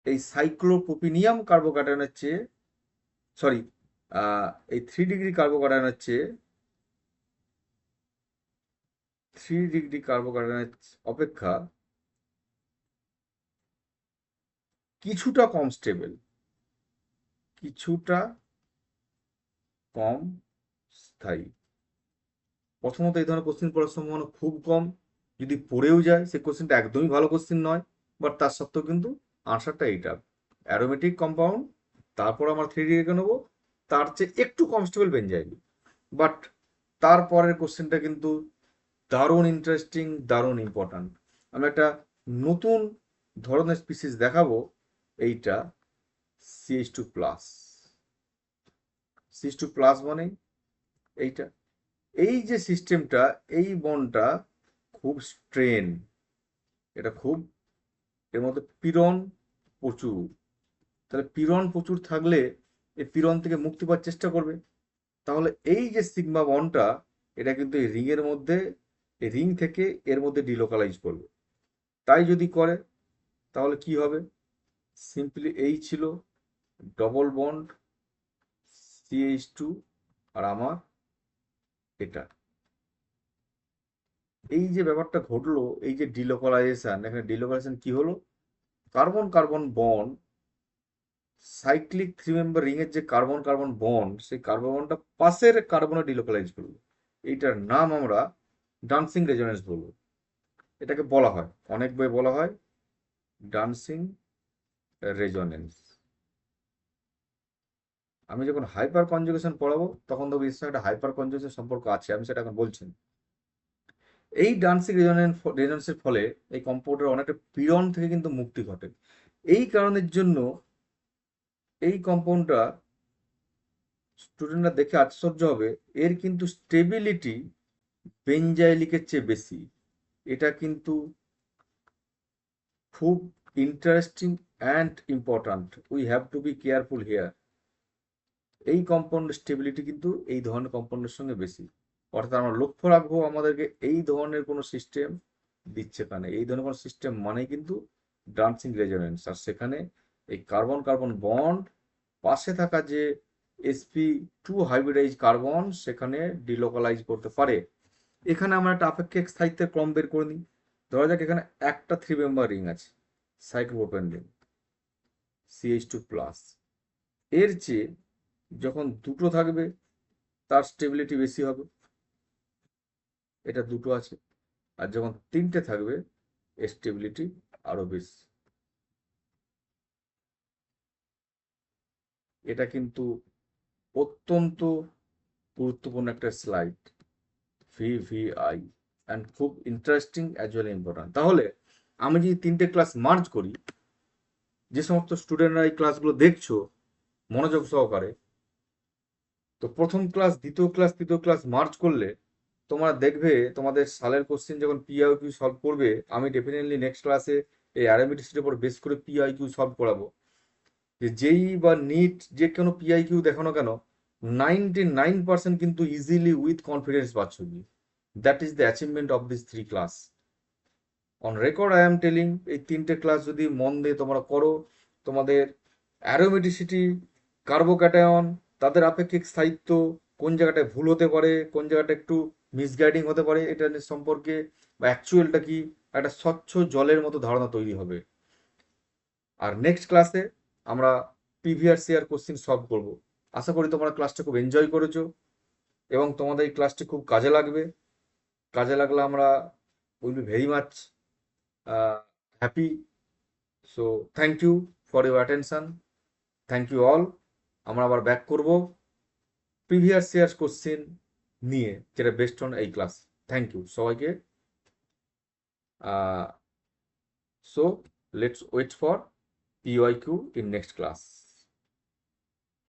[SPEAKER 1] এই সাইক্লোপ্রোপিনিয়াম কার্বোক্যাটায়নের চেয়ে, সরি, এই 3 ডিগ্রি কার্বোক্যাটায়নের চেয়ে 3 ডিগ্রি কার্বোক্যাটায়নের অপেক্ষা কিছুটা কম স্টেবল, কিছুটা কম স্থায়ী। প্রথমত এই ধরনের কোশ্চেন পড়ার সম্ভাবনা খুব কম, যদি পড়েও যায় সেই কোশ্চেনটা একদমই ভালো কোশ্চেন নয়, বাট তার সত্ত্বেও কিন্তু আনসারটা এইটা অ্যারোমেটিক কম্পাউন্ড, তারপর আমরা 3 ডিগ্রিকে নেবো, তার চেয়ে একটু কম স্টেবল বেঞ্জাইল। বাট তারপরের কোশ্চেনটা কিন্তু দারুণ ইন্টারেস্টিং, দারুণ ইম্পর্ট্যান্ট। আমি একটা নতুন ধরনের স্পিসিস দেখাবো, এইটা CH2 প্লাস। CH2 প্লাস মানে এইটা, এই যে সিস্টেমটা, এই বন্ডটা খুব স্ট্রেন, এটা খুব, এর মধ্যে পীড়ন প্রচুর। তাহলে পীড়ন প্রচুর থাকলে এই পীড়ন থেকে মুক্তি পাওয়ার চেষ্টা করবে। তাহলে এই যে সিগমা বন্ডটা, এটা কিন্তু এই রিং এর মধ্যে, এই রিং থেকে এর মধ্যে ডিলোকালাইজ করবে। তাই যদি করে তাহলে কি হবে? সিম্পলি এই ছিল ডবল বন্ড CH2 আর আমার এটা, এই যে ব্যাপারটা ঘটলো, এই যে ডিলোকালাইজেশন, এখানে ডিলোকালাইজেশন কি হলো? Carbon carbon bond, cyclic 3 member ring এর যে কার্বন কার্বন বন্ড, সেই কার্বন বন্ডটা পাশের কার্বনে ডিলোকালাইজ করলো। এইটার নাম আমরা ডান্সিং রেজোনেন্স বলবো। এটাকে বলা হয়, অনেক বই বলা হয় ডান্সিং রেজোনেন্স। আমি যখন হাইপার কনজুগেশন পড়াবো তখন দেখবো এর সঙ্গে একটা হাইপার কনজুগেশন সম্পর্ক আছে, আমি সেটা এখন বলছি না। এই ডান্সিং রেজোনেন্সের ফলে এই কম্পাউন্ডের অনেকটা পীড়ন থেকে কিন্তু মুক্তি ঘটে। এই কারণের জন্য এই কম্পাউন্ডটা স্টুডেন্টরা দেখে আশ্চর্য হবে, এর কিন্তু স্টেবিলিটি বেঞ্জাইলিকের চেয়ে বেশি। এটা কিন্তু খুব interesting and important, we have to be careful here. এই কম্পাউন্ডের স্টেবিলিটি কিন্তু এই ধরনের কম্পাউন্ডের সঙ্গে বেশি। অর্থাৎ আমরা লক্ষ্য রাখবো আমাদেরকে এই ধরনের কোনো সিস্টেম দিচ্ছে কানে, এই ধরনের কোনো সিস্টেম মানেই কিন্তু ডান্সিং রেজোনেন্স। আর সেখানে এই কার্বন কার্বন বন্ড পাশে থাকা যে sp2 হাইব্রিডাইজ কার্বন সেখানে ডিলোকালাইজ করতে পারে। এখানে আমরা একটা আপেক্ষিক স্থায়িত্বের ক্রম বের করে নিই। ধরা যাক এখানে একটা 3 মেম্বার রিং আছে, সাইক্লোপ্রোপেন রিং CH2+। এর চেয়ে যখন দুটো থাকবে তার স্টেবিলিটি বেশি হবে, এটা দুটো আছে। আর যখন তিনটে থাকবে স্টেবিলিটি আরো বেশি। এটা কিন্তু অত্যন্ত গুরুত্বপূর্ণ একটা স্লাইড, VVI, অ্যান্ড খুব ইন্টারেস্টিং অ্যাজ ওয়েল ইম্পর্টেন্ট। তাহলে আমি যদি তিনটে ক্লাস মার্জ করি, যে সমস্ত স্টুডেন্টরা এই ক্লাসগুলো দেখছো মনোযোগ সহকারে, তো প্রথম ক্লাস, দ্বিতীয় ক্লাস, তৃতীয় ক্লাস মার্চ করলে তোমরা দেখবে তোমাদের সালের কোশ্চেন যখন PIQ সলভ করবে, আমি ডেফিনেটলি নেক্সট ক্লাসে এই আরএমডিসির উপর বেস করে PIQ সলভ করাবো। যে যেই বা নিট যে কোনো PIQ দেখো না কেন, 99% কিন্তু ইজিলি উইথ কনফিডেন্স পাচ্ছ কি। That is the achievement of this 3 class. On record I am telling, এই তিনটে ক্লাস যদি মন দিয়ে তোমরা করো, তোমাদের অ্যারোমেটিসিটি, কার্বোক্যাটায়ন, তাদের আপেক্ষিক স্থায়িত্ব, কোন জায়গাটায় ভুল হতে পারে, কোন জায়গাটা একটু মিসগাইডিং হতে পারে, এটা সম্পর্কে বা অ্যাকচুয়ালটা কি, একটা স্বচ্ছ জলের মতো ধারণা তৈরি হবে। আর নেক্সট ক্লাসে আমরা প্রিভিয়াস ইয়ার কোশ্চিন সলভ করব। আশা করি তোমরা ক্লাসটা খুব এনজয় করেছো এবং তোমাদের এই ক্লাসটি খুব কাজে লাগবে। কাজে লাগলে আমরা will be very much happy. So thank you for your attention, thank you all. আমরা আবার ব্যাক করব প্রিভিয়াস ইয়ার্স কোশ্চেন নিয়ে, যেটা বেস্ট অন এই ক্লাস। থ্যাংক ইউ সবাইকে। So let's wait for PYQ in next class.